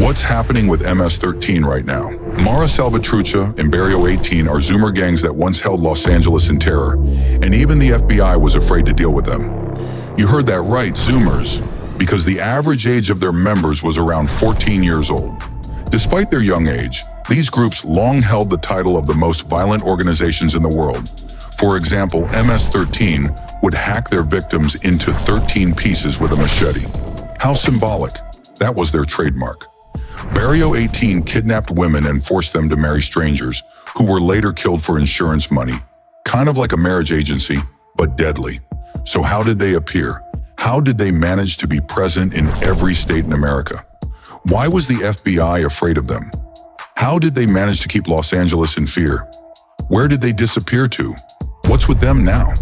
What's happening with MS-13 right now? Mara Salvatrucha and Barrio 18 are Zoomer gangs that once held Los Angeles in terror, and even the FBI was afraid to deal with them. You heard that right, Zoomers, because the average age of their members was around 14 years old. Despite their young age, these groups long held the title of the most violent organizations in the world. For example, MS-13 would hack their victims into 13 pieces with a machete. How symbolic. That was their trademark. Barrio 18 kidnapped women and forced them to marry strangers, who were later killed for insurance money. Kind of like a marriage agency, but deadly. So how did they appear? How did they manage to be present in every state in America? Why was the FBI afraid of them? How did they manage to keep Los Angeles in fear? Where did they disappear to? What's with them now?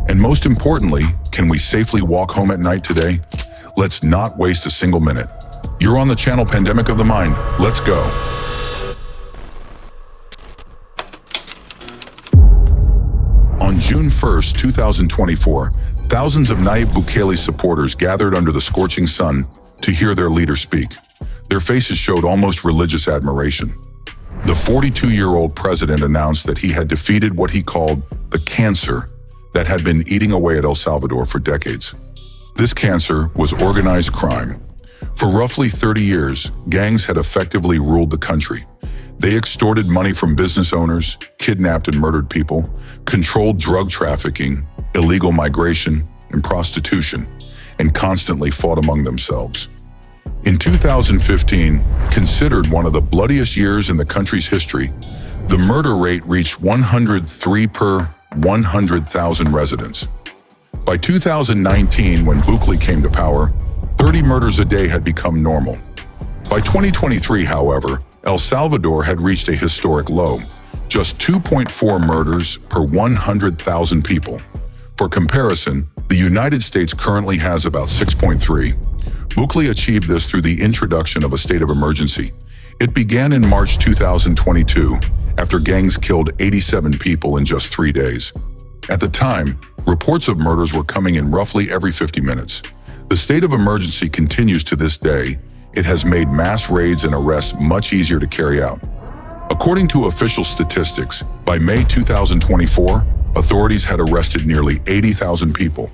And most importantly, can we safely walk home at night today? Let's not waste a single minute. You're on the channel Pandemic of the Mind. Let's go. On June 1st, 2024, thousands of Naib Bukele supporters gathered under the scorching sun to hear their leader speak. Their faces showed almost religious admiration. The 42-year-old president announced that he had defeated what he called the cancer that had been eating away at El Salvador for decades. This cancer was organized crime. For roughly 30 years, gangs had effectively ruled the country. They extorted money from business owners, kidnapped and murdered people, controlled drug trafficking, illegal migration, and prostitution, and constantly fought among themselves. In 2015, considered one of the bloodiest years in the country's history, the murder rate reached 103 per 100,000 residents. By 2019, when Bukele came to power, 30 murders a day had become normal. By 2023, however, El Salvador had reached a historic low, just 2.4 murders per 100,000 people. For comparison, the United States currently has about 6.3. Bukele achieved this through the introduction of a state of emergency. It began in March 2022, after gangs killed 87 people in just 3 days. At the time, reports of murders were coming in roughly every 50 minutes. The state of emergency continues to this day. It has made mass raids and arrests much easier to carry out. According to official statistics, by May 2024, authorities had arrested nearly 80,000 people.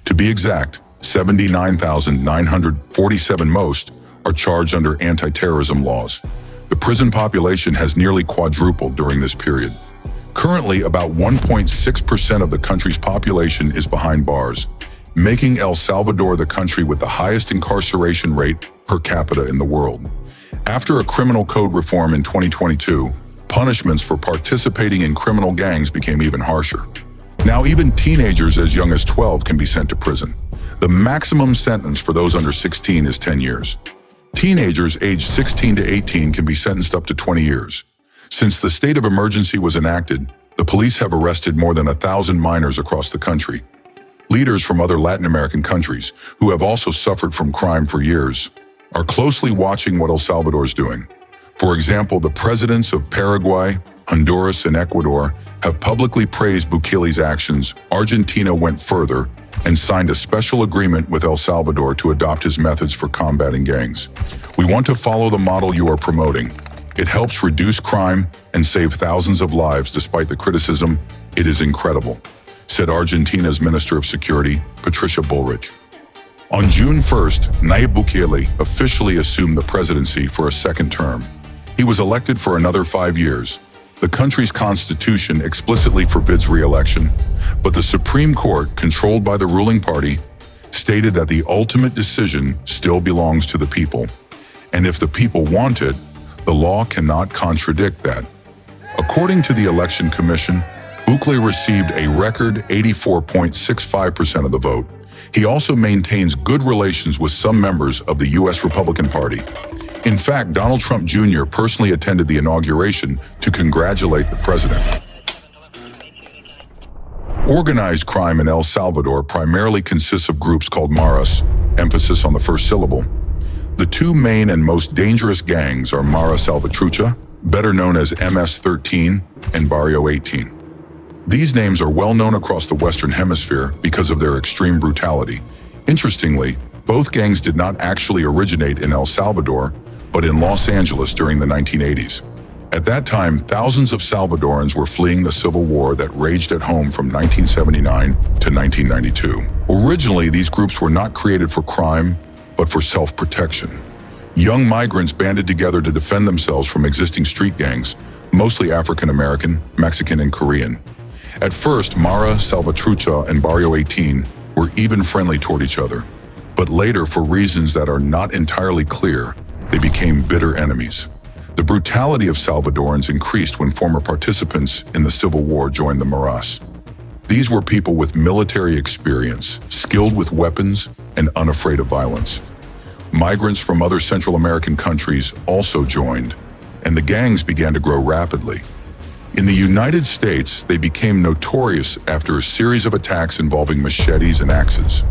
To be exact, 79,947 most are charged under anti-terrorism laws. The prison population has nearly quadrupled during this period. Currently, about 1.6% of the country's population is behind bars, making El Salvador the country with the highest incarceration rate per capita in the world. After a criminal code reform in 2022, punishments for participating in criminal gangs became even harsher. Now even teenagers as young as 12 can be sent to prison. The maximum sentence for those under 16 is 10 years. Teenagers aged 16 to 18 can be sentenced up to 20 years. Since the state of emergency was enacted, the police have arrested more than 1,000 minors across the country. Leaders from other Latin American countries, who have also suffered from crime for years, are closely watching what El Salvador is doing. For example, the presidents of Paraguay, Honduras, and Ecuador have publicly praised Bukele's actions. Argentina went further and signed a special agreement with El Salvador to adopt his methods for combating gangs. We want to follow the model you are promoting. It helps reduce crime and save thousands of lives despite the criticism. It is incredible, said Argentina's Minister of Security, Patricia Bullrich. On June 1st, Naib Bukele officially assumed the presidency for a second term. He was elected for another 5 years. The country's constitution explicitly forbids re-election, but the Supreme Court, controlled by the ruling party, stated that the ultimate decision still belongs to the people. And if the people want it, the law cannot contradict that. According to the Election Commission, Bukele received a record 84.65% of the vote. He also maintains good relations with some members of the U.S. Republican Party. In fact, Donald Trump Jr. personally attended the inauguration to congratulate the president. Organized crime in El Salvador primarily consists of groups called Maras, emphasis on the first syllable. The two main and most dangerous gangs are Mara Salvatrucha, better known as MS-13, and Barrio 18. These names are well known across the Western Hemisphere because of their extreme brutality. Interestingly, both gangs did not actually originate in El Salvador, but in Los Angeles during the 1980s. At that time, thousands of Salvadorans were fleeing the civil war that raged at home from 1979 to 1992. Originally, these groups were not created for crime, but for self-protection. Young migrants banded together to defend themselves from existing street gangs, mostly African-American, Mexican, and Korean. At first, Mara Salvatrucha and Barrio 18 were even friendly toward each other, but later, for reasons that are not entirely clear, they became bitter enemies. The brutality of Salvadorans increased when former participants in the Civil War joined the Maras. These were people with military experience, skilled with weapons, and unafraid of violence. Migrants from other Central American countries also joined, and the gangs began to grow rapidly. In the United States, they became notorious after a series of attacks involving machetes and axes.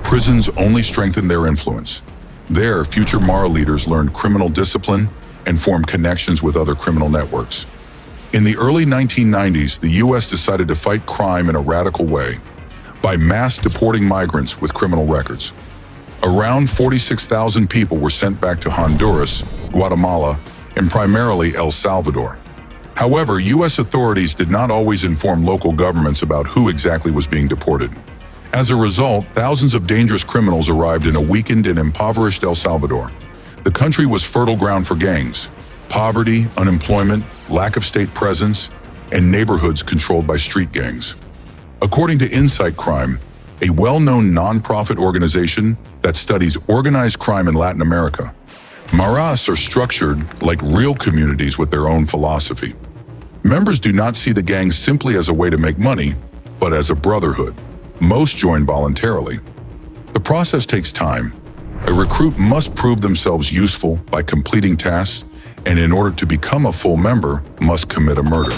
Prisons only strengthened their influence. There, future Mara leaders learned criminal discipline and formed connections with other criminal networks. In the early 1990s, the U.S. decided to fight crime in a radical way by mass deporting migrants with criminal records. Around 46,000 people were sent back to Honduras, Guatemala, and primarily El Salvador. However, U.S. authorities did not always inform local governments about who exactly was being deported. As a result, thousands of dangerous criminals arrived in a weakened and impoverished El Salvador. The country was fertile ground for gangs. Poverty, unemployment, lack of state presence, and neighborhoods controlled by street gangs. According to Insight Crime, a well-known non-profit organization that studies organized crime in Latin America, Maras are structured like real communities with their own philosophy. Members do not see the gangs simply as a way to make money, but as a brotherhood. Most join voluntarily. The process takes time. A recruit must prove themselves useful by completing tasks, and in order to become a full member, must commit a murder.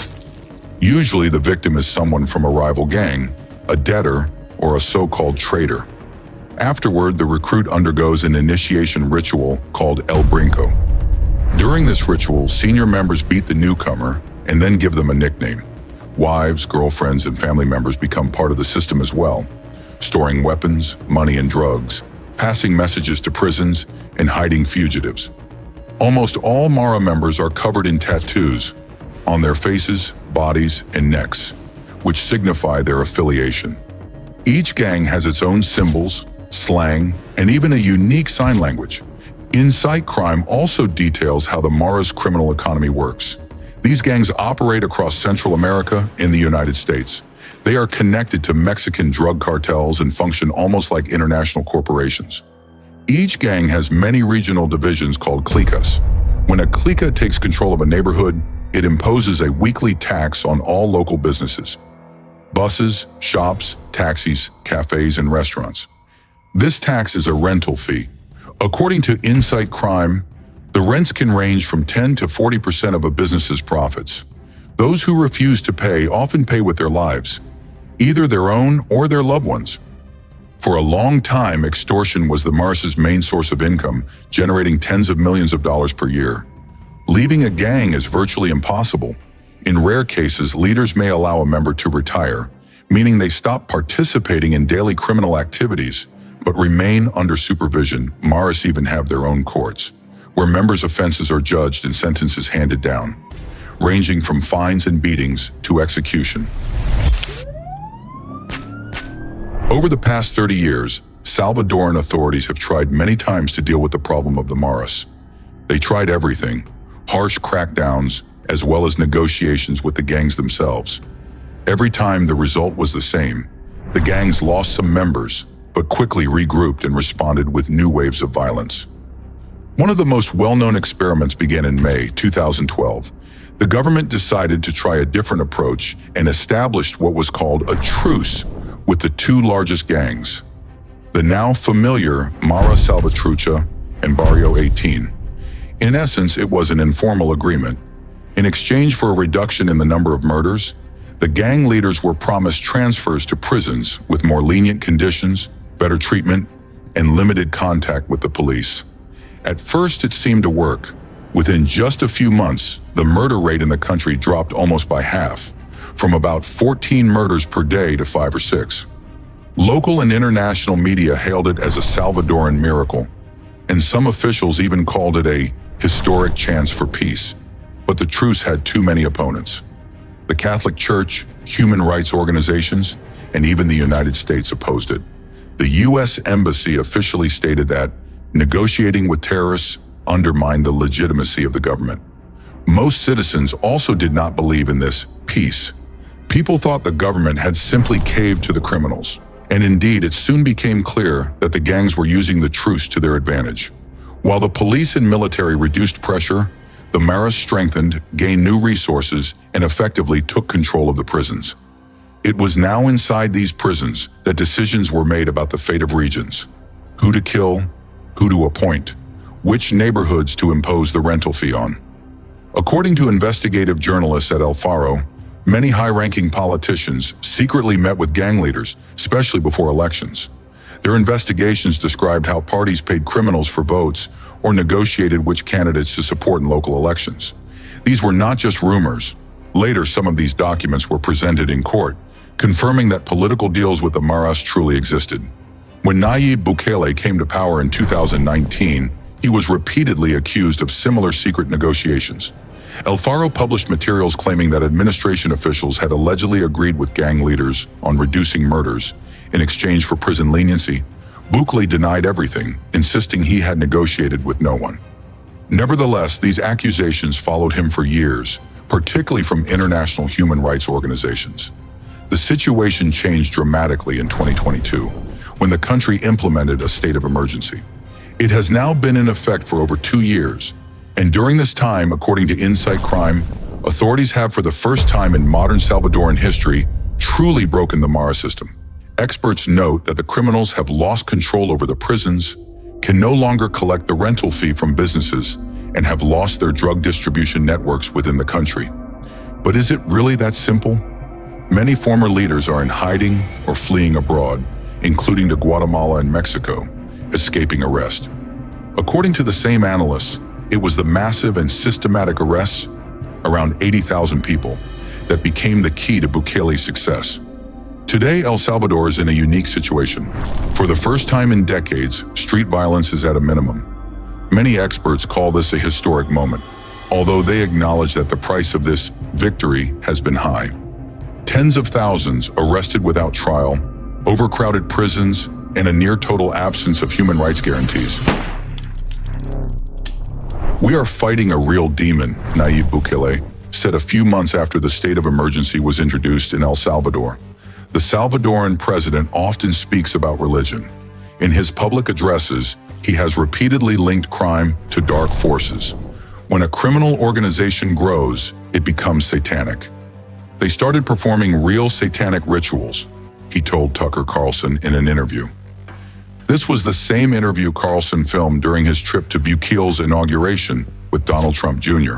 Usually the victim is someone from a rival gang, a debtor, or a so-called traitor. Afterward, the recruit undergoes an initiation ritual called El Brinco. During this ritual, senior members beat the newcomer and then give them a nickname. Wives, girlfriends, and family members become part of the system as well, storing weapons, money, and drugs, passing messages to prisons, and hiding fugitives. Almost all Mara members are covered in tattoos on their faces, bodies, and necks, which signify their affiliation. Each gang has its own symbols, slang, and even a unique sign language. Insight Crime also details how the Mara's criminal economy works. These gangs operate across Central America and the United States. They are connected to Mexican drug cartels and function almost like international corporations. Each gang has many regional divisions called cliques. When a clique takes control of a neighborhood, it imposes a weekly tax on all local businesses: buses, shops, taxis, cafes, and restaurants. This tax is a rental fee. According to Insight Crime, the rents can range from 10 to 40% of a business's profits. Those who refuse to pay often pay with their lives, either their own or their loved ones. For a long time, extortion was the Maras' main source of income, generating tens of millions of dollars per year. Leaving a gang is virtually impossible. In rare cases, leaders may allow a member to retire, meaning they stop participating in daily criminal activities, but remain under supervision. Maras even have their own courts, where members' offenses are judged and sentences handed down, ranging from fines and beatings to execution. Over the past 30 years, Salvadoran authorities have tried many times to deal with the problem of the Maras. They tried everything: harsh crackdowns, as well as negotiations with the gangs themselves. Every time the result was the same. The gangs lost some members, but quickly regrouped and responded with new waves of violence. One of the most well-known experiments began in May 2012. The government decided to try a different approach and established what was called a truce with the two largest gangs, the now familiar Mara Salvatrucha and Barrio 18. In essence, it was an informal agreement. In exchange for a reduction in the number of murders, the gang leaders were promised transfers to prisons with more lenient conditions, better treatment, and limited contact with the police. At first, it seemed to work. Within just a few months, the murder rate in the country dropped almost by half, from about 14 murders per day to 5 or 6. Local and international media hailed it as a Salvadoran miracle, and some officials even called it a historic chance for peace. But the truce had too many opponents. The Catholic Church, human rights organizations, and even the United States opposed it. The U.S. Embassy officially stated that negotiating with terrorists undermined the legitimacy of the government. Most citizens also did not believe in this peace. People thought the government had simply caved to the criminals. And indeed, it soon became clear that the gangs were using the truce to their advantage. While the police and military reduced pressure, the Maras strengthened, gained new resources, and effectively took control of the prisons. It was now inside these prisons that decisions were made about the fate of regions. Who to kill, who to appoint, which neighborhoods to impose the rental fee on. According to investigative journalists at El Faro, many high-ranking politicians secretly met with gang leaders, especially before elections. Their investigations described how parties paid criminals for votes or negotiated which candidates to support in local elections. These were not just rumors. Later, some of these documents were presented in court, confirming that political deals with the Maras truly existed. When Naib Bukele came to power in 2019, he was repeatedly accused of similar secret negotiations. El Faro published materials claiming that administration officials had allegedly agreed with gang leaders on reducing murders in exchange for prison leniency. Bukele denied everything, insisting he had negotiated with no one. Nevertheless, these accusations followed him for years, particularly from international human rights organizations. The situation changed dramatically in 2022, when the country implemented a state of emergency. It has now been in effect for over 2 years, and during this time, according to Insight Crime, authorities have for the first time in modern Salvadoran history truly broken the Mara system. Experts note that the criminals have lost control over the prisons, can no longer collect the rental fee from businesses, and have lost their drug distribution networks within the country. But is it really that simple? Many former leaders are in hiding or fleeing abroad, including to Guatemala and Mexico, escaping arrest. According to the same analysts, it was the massive and systematic arrests, around 80,000 people, that became the key to Bukele's success. Today, El Salvador is in a unique situation. For the first time in decades, street violence is at a minimum. Many experts call this a historic moment, although they acknowledge that the price of this victory has been high. Tens of thousands arrested without trial, overcrowded prisons, and a near-total absence of human rights guarantees. "We are fighting a real demon," Naib Bukele said a few months after the state of emergency was introduced in El Salvador. The Salvadoran president often speaks about religion. In his public addresses, he has repeatedly linked crime to dark forces. When a criminal organization grows, it becomes satanic. "They started performing real satanic rituals," he told Tucker Carlson in an interview. This was the same interview Carlson filmed during his trip to Bukele's inauguration with Donald Trump Jr.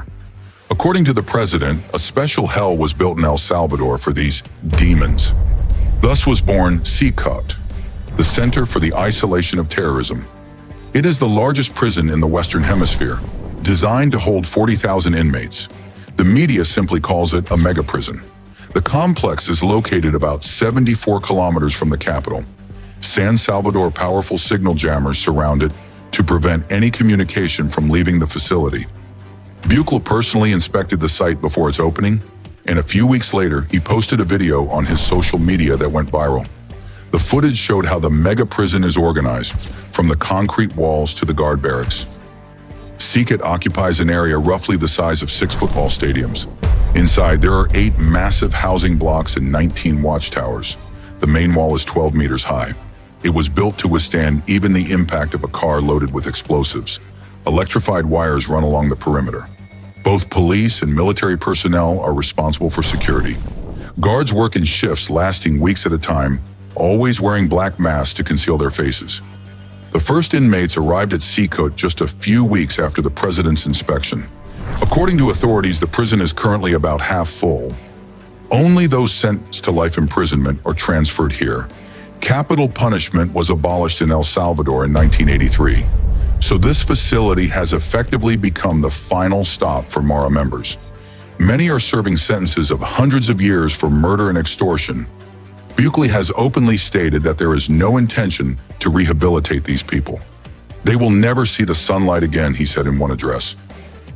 According to the president, a special hell was built in El Salvador for these demons. Thus was born CECOT, the Center for the Isolation of Terrorism. It is the largest prison in the Western Hemisphere, designed to hold 40,000 inmates. The media simply calls it a megaprison. The complex is located about 74 kilometers from the capital. San Salvador powerful signal jammers surround it to prevent any communication from leaving the facility. Bukele personally inspected the site before its opening, and a few weeks later, he posted a video on his social media that went viral. The footage showed how the mega prison is organized, from the concrete walls to the guard barracks. CECOT occupies an area roughly the size of 6 football stadiums. Inside, there are 8 massive housing blocks and 19 watchtowers. The main wall is 12 meters high. It was built to withstand even the impact of a car loaded with explosives. Electrified wires run along the perimeter. Both police and military personnel are responsible for security. Guards work in shifts lasting weeks at a time, always wearing black masks to conceal their faces. The first inmates arrived at CECOT just a few weeks after the president's inspection. According to authorities, the prison is currently about half full. Only those sentenced to life imprisonment are transferred here. Capital punishment was abolished in El Salvador in 1983. So this facility has effectively become the final stop for Mara members. Many are serving sentences of hundreds of years for murder and extortion. Bukele has openly stated that there is no intention to rehabilitate these people. "They will never see the sunlight again," he said in one address.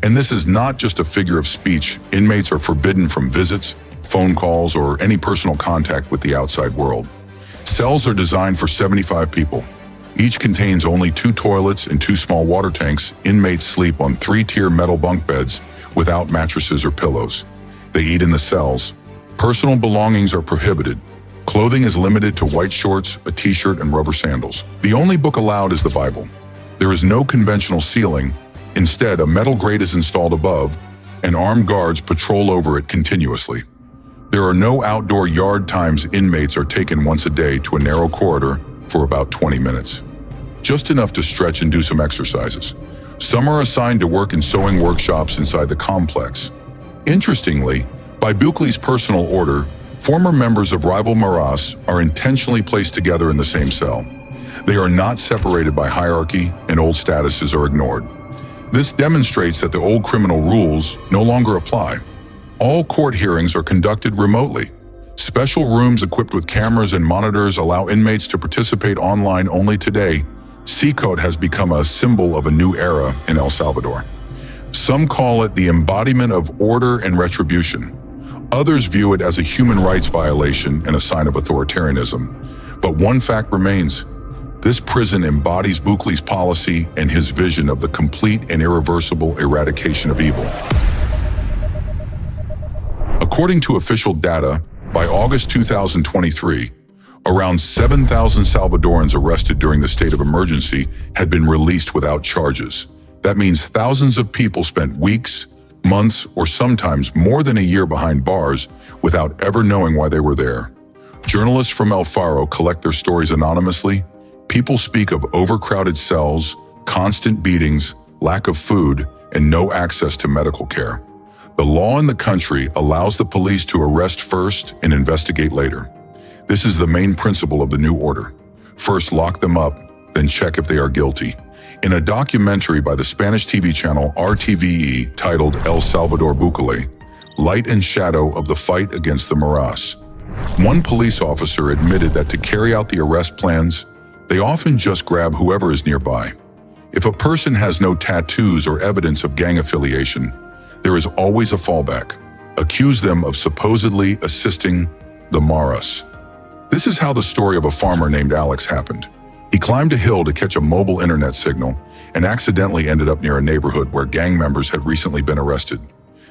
And this is not just a figure of speech. Inmates are forbidden from visits, phone calls, or any personal contact with the outside world. Cells are designed for 75 people. Each contains only 2 toilets and 2 small water tanks. Inmates sleep on 3-tier metal bunk beds without mattresses or pillows. They eat in the cells. Personal belongings are prohibited. Clothing is limited to white shorts, a t-shirt, and rubber sandals. The only book allowed is the Bible. There is no conventional ceiling. Instead, a metal grate is installed above, and armed guards patrol over it continuously. There are no outdoor yard times. Inmates are taken once a day to a narrow corridor for about 20 minutes. Just enough to stretch and do some exercises. Some are assigned to work in sewing workshops inside the complex. Interestingly, by Bukele's personal order, former members of rival Maras are intentionally placed together in the same cell. They are not separated by hierarchy, and old statuses are ignored. This demonstrates that the old criminal rules no longer apply. All court hearings are conducted remotely. Special rooms equipped with cameras and monitors allow inmates to participate online. Only today, CECOT has become a symbol of a new era in El Salvador. Some call it the embodiment of order and retribution. Others view it as a human rights violation and a sign of authoritarianism. But one fact remains: this prison embodies Bukele's policy and his vision of the complete and irreversible eradication of evil. According to official data, by August 2023, around 7,000 Salvadorans arrested during the state of emergency had been released without charges. That means thousands of people spent weeks, months, or sometimes more than a year behind bars without ever knowing why they were there. Journalists from El Faro collect their stories anonymously. People speak of overcrowded cells, constant beatings, lack of food, and no access to medical care. The law in the country allows the police to arrest first and investigate later. This is the main principle of the new order. First lock them up, then check if they are guilty. In a documentary by the Spanish TV channel RTVE titled El Salvador Bukele, Light and Shadow of the Fight Against the Maras, one police officer admitted that to carry out the arrest plans, they often just grab whoever is nearby. If a person has no tattoos or evidence of gang affiliation, there is always a fallback. Accuse them of supposedly assisting the Maras. This is how the story of a farmer named Alex happened. He climbed a hill to catch a mobile internet signal and accidentally ended up near a neighborhood where gang members had recently been arrested.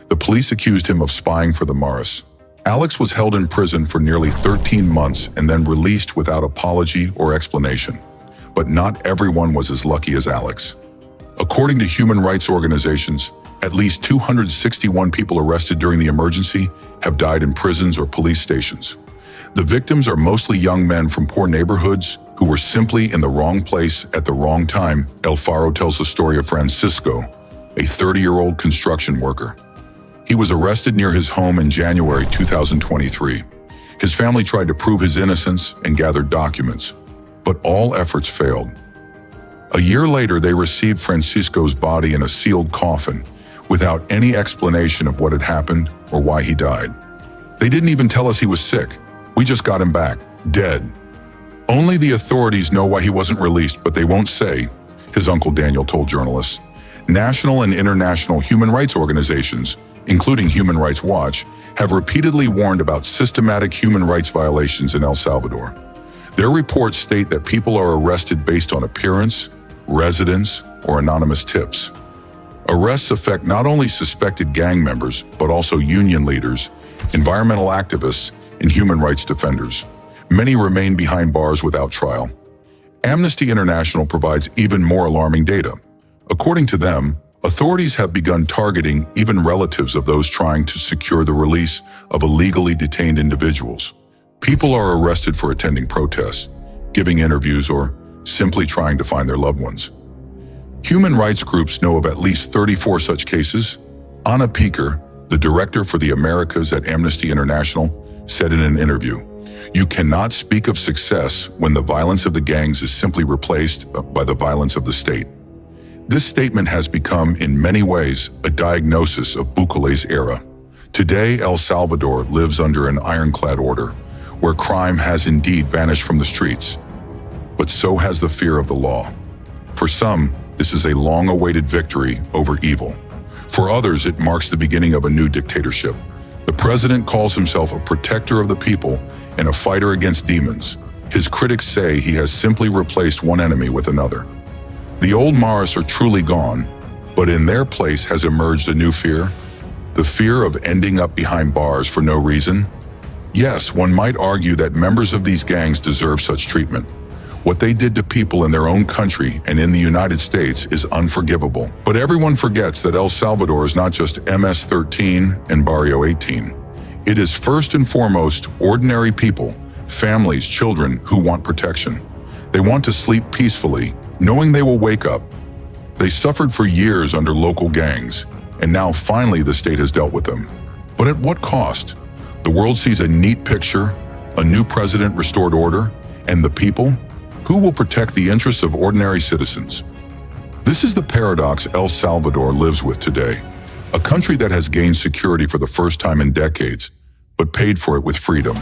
The police accused him of spying for the Maras. Alex was held in prison for nearly 13 months and then released without apology or explanation. But not everyone was as lucky as Alex. According to human rights organizations, at least 261 people arrested during the emergency have died in prisons or police stations. The victims are mostly young men from poor neighborhoods who were simply in the wrong place at the wrong time. El Faro tells the story of Francisco, a 30-year-old construction worker. He was arrested near his home in January 2023. His family tried to prove his innocence and gathered documents, but all efforts failed. A year later, they received Francisco's body in a sealed coffin without any explanation of what had happened or why he died. They didn't even tell us he was sick. We just got him back, dead. Only the authorities know why he wasn't released, but they won't say, his uncle Daniel told journalists. National and international human rights organizations, including Human Rights Watch, have repeatedly warned about systematic human rights violations in El Salvador. Their reports state that people are arrested based on appearance, residence, or anonymous tips. Arrests affect not only suspected gang members, but also union leaders, environmental activists, and human rights defenders. Many remain behind bars without trial. Amnesty International provides even more alarming data. According to them, authorities have begun targeting even relatives of those trying to secure the release of illegally detained individuals. People are arrested for attending protests, giving interviews, or simply trying to find their loved ones. Human rights groups know of at least 34 such cases. Anna Peker, the director for the Americas at Amnesty International, said in an interview, "You cannot speak of success when the violence of the gangs is simply replaced by the violence of the state." This statement has become, in many ways, a diagnosis of Bukele's era. Today, El Salvador lives under an ironclad order, where crime has indeed vanished from the streets. But so has the fear of the law. For some, this is a long-awaited victory over evil. For others, it marks the beginning of a new dictatorship. The president calls himself a protector of the people and a fighter against demons. His critics say he has simply replaced one enemy with another. The old Maras are truly gone, but in their place has emerged a new fear. The fear of ending up behind bars for no reason. Yes, one might argue that members of these gangs deserve such treatment. What they did to people in their own country and in the United States is unforgivable. But everyone forgets that El Salvador is not just MS-13 and Barrio 18. It is first and foremost ordinary people, families, children who want protection. They want to sleep peacefully, knowing they will wake up. They suffered for years under local gangs, and now finally the state has dealt with them. But at what cost? The world sees a neat picture, a new president, restored order, and the people? Who will protect the interests of ordinary citizens? This is the paradox El Salvador lives with today. A country that has gained security for the first time in decades, but paid for it with freedom.